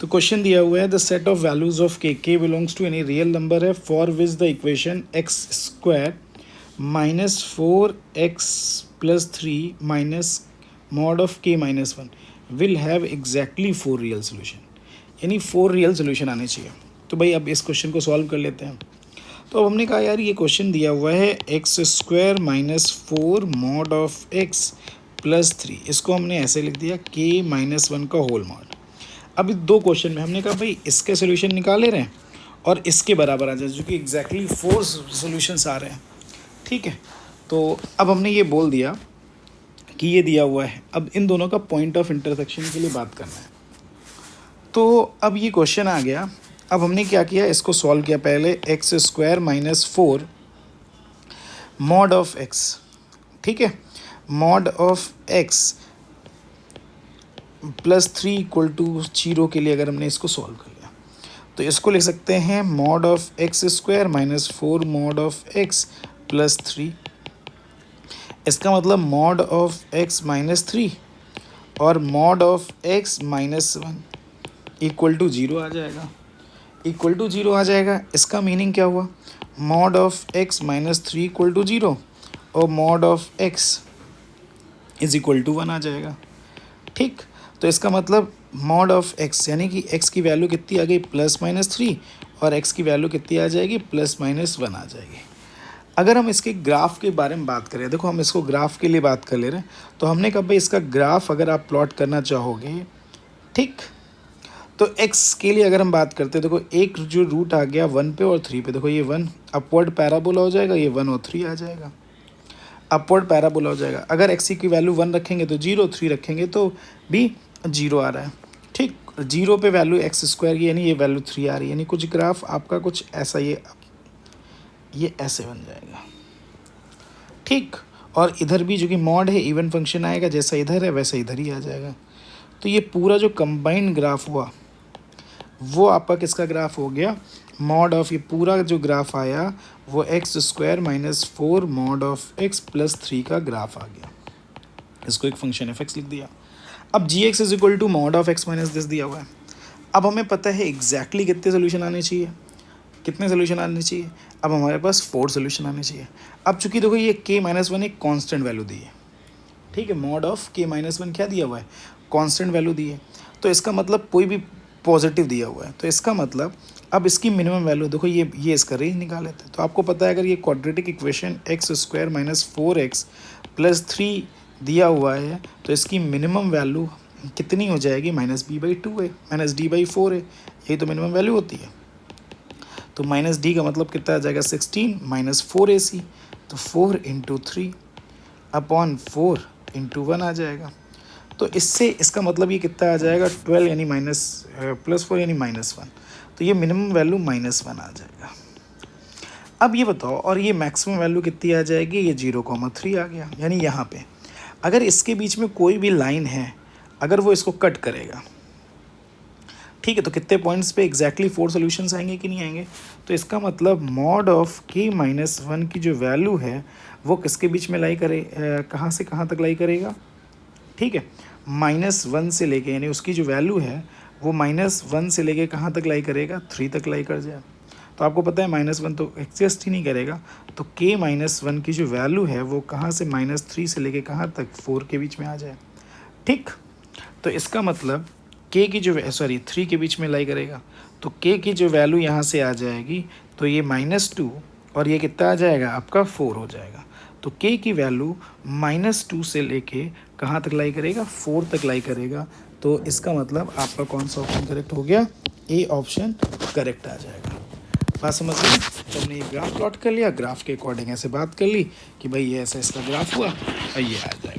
तो क्वेश्चन दिया हुआ है the set of values of k belongs to any real number है for which the equation x square minus 4x plus 3 minus mod of k minus 1 will have exactly 4 real solution, यानी 4 real solution आने चाहिए। तो भाई अब इस question को solve कर लेते हैं। तो अब हमने कहा यार ये क्वेश्चन दिया हुआ है x square minus 4 mod of x plus 3, इसको हमने ऐसे लिख दिया के माइनस 1 का होल मॉड। अब दो क्वेश्चन में हमने कहा भाई इसके सोल्यूशन निकाल ले रहे हैं और इसके बराबर आ जाए, जो कि एग्जैक्टली 4 सोल्यूशंस आ रहे हैं। ठीक है, तो अब हमने ये बोल दिया कि ये दिया हुआ है, अब इन दोनों का पॉइंट ऑफ इंटरसेक्शन के लिए बात करना है। तो अब ये क्वेश्चन आ गया, अब हमने क्या किया, इसको सॉल्व किया। पहले x square minus 4 mod of x, ठीक है, mod of x plus 3 equal to 0 के लिए अगर हमने इसको सॉल्व कर लिया तो इसको लिख सकते हैं mod of x square minus 4 mod of x plus 3। इसका मतलब मॉड ऑफ एक्स माइनस 3 और mod of x minus 1 equal to 0 आ जाएगा, इक्वल टू 0 आ जाएगा। इसका मीनिंग क्या हुआ, mod of x minus 3 equal to 0 और mod of x is equal to 1 आ जाएगा। ठीक, तो इसका मतलब मॉड ऑफ एक्स यानी कि एक्स की वैल्यू कितनी आ गई प्लस माइनस 3 और एक्स की वैल्यू कितनी आ जाएगी प्लस माइनस 1 आ जाएगी। अगर हम इसके ग्राफ के बारे में बात करें, देखो हम इसको ग्राफ के लिए बात कर ले रहे हैं, तो हमने कहा भाई इसका ग्राफ अगर आप प्लॉट करना चाहोगे, ठीक, तो x के लिए अगर हम बात करते हैं, देखो एक जो रूट आ गया 1 पे और 3 पे, देखो ये 1 अपवर्ड पैराबोला हो जाएगा, ये 1 और 3 आ जाएगा, अपवर्ड पैराबोला हो जाएगा। अगर x की वैल्यू 1 रखेंगे तो 0, 3 रखेंगे तो भी 0 आ रहा है। ठीक, 0 पे वैल्यू एक्स स्क्वायर की यानी ये वैल्यू 3 आ रही है, यानी कुछ ग्राफ आपका कुछ ऐसा ये ऐसे बन जाएगा। ठीक, और इधर भी जो कि मॉड है इवन फंक्शन आएगा, जैसा इधर है वैसा इधर ही आ जाएगा। तो ये पूरा जो कंबाइंड ग्राफ हुआ वो आपका किसका ग्राफ हो गया, मॉड ऑफ, ये पूरा जो ग्राफ आया वो x square minus 4 mod of x plus 3 का ग्राफ आ गया। इसको एक फंक्शन एफ एक्स लिख दिया। अब g x is equal to mod of x minus this दिया हुआ है। अब हमें पता है एग्जैक्टली कितने सोल्यूशन आने चाहिए, कितने सोल्यूशन आने चाहिए, अब हमारे पास 4 सोल्यूशन आने चाहिए। अब चूंकि देखो ये के माइनस 1 एक कॉन्स्टेंट वैल्यू दी है, ठीक है, मॉड ऑफ के माइनस 1 क्या दिया हुआ है, कॉन्स्टेंट वैल्यू दी है, तो इसका मतलब कोई भी पॉजिटिव दिया हुआ है, तो इसका मतलब अब इसकी मिनिमम वैल्यू देखो, ये इसका रेंज निकाल लेते हैं। तो आपको पता है अगर ये quadratic equation x square minus 4x plus 3 दिया हुआ है तो इसकी मिनिमम वैल्यू कितनी हो जाएगी, माइनस b बाई 2 है, माइनस d बाई 4 है, यही तो मिनिमम वैल्यू होती है। तो माइनस डी का मतलब कितना आ जाएगा 16 माइनस 4ac, तो 4 इंटू 3 अपॉन 4 इंटू 1 आ जाएगा। तो इससे इसका मतलब ये कितना आ जाएगा 12 यानी माइनस प्लस 4 यानी माइनस 1, तो ये मिनिमम वैल्यू माइनस 1 आ जाएगा। अब ये बताओ, और ये मैक्सिमम वैल्यू कितनी आ जाएगी, ये 0,3 आ गया, यानी यहाँ पे अगर इसके बीच में कोई भी लाइन है, अगर वो इसको कट करेगा, ठीक है, तो कितने पॉइंट्स पे एग्जैक्टली 4 सोल्यूशंस आएंगे कि नहीं आएंगे। तो इसका मतलब मॉड ऑफ के माइनस 1 की जो वैल्यू है वो किसके बीच में लाई करे, कहाँ से कहाँ तक लाई करेगा, ठीक है, -1 से लेके, यानी उसकी जो वैल्यू है वो -1 से लेके कहाँ तक लाई करेगा, 3 तक लाई कर जाए। तो आपको पता है -1 तो एग्जिस्ट ही नहीं करेगा, तो k माइनस 1 की जो वैल्यू है वो कहाँ से -3 से लेके कहाँ तक 4 के बीच में आ जाए। ठीक, तो इसका मतलब k की जो 3 के बीच में लाई करेगा, तो k की जो वैल्यू यहाँ से आ जाएगी तो ये -2 और ये कितना आ जाएगा आपका 4 हो जाएगा। तो k की वैल्यू -2 से लेके कहाँ तक लाई करेगा, 4 तक लाई करेगा। तो इसका मतलब आपका कौन सा ऑप्शन करेक्ट हो गया, ए ऑप्शन करेक्ट आ जाएगा। बात समझ गई, तो हमने ये ग्राफ प्लॉट कर लिया, ग्राफ के अकॉर्डिंग ऐसे बात कर ली कि भाई ये ऐसा इसका ग्राफ हुआ और ये आ जाए।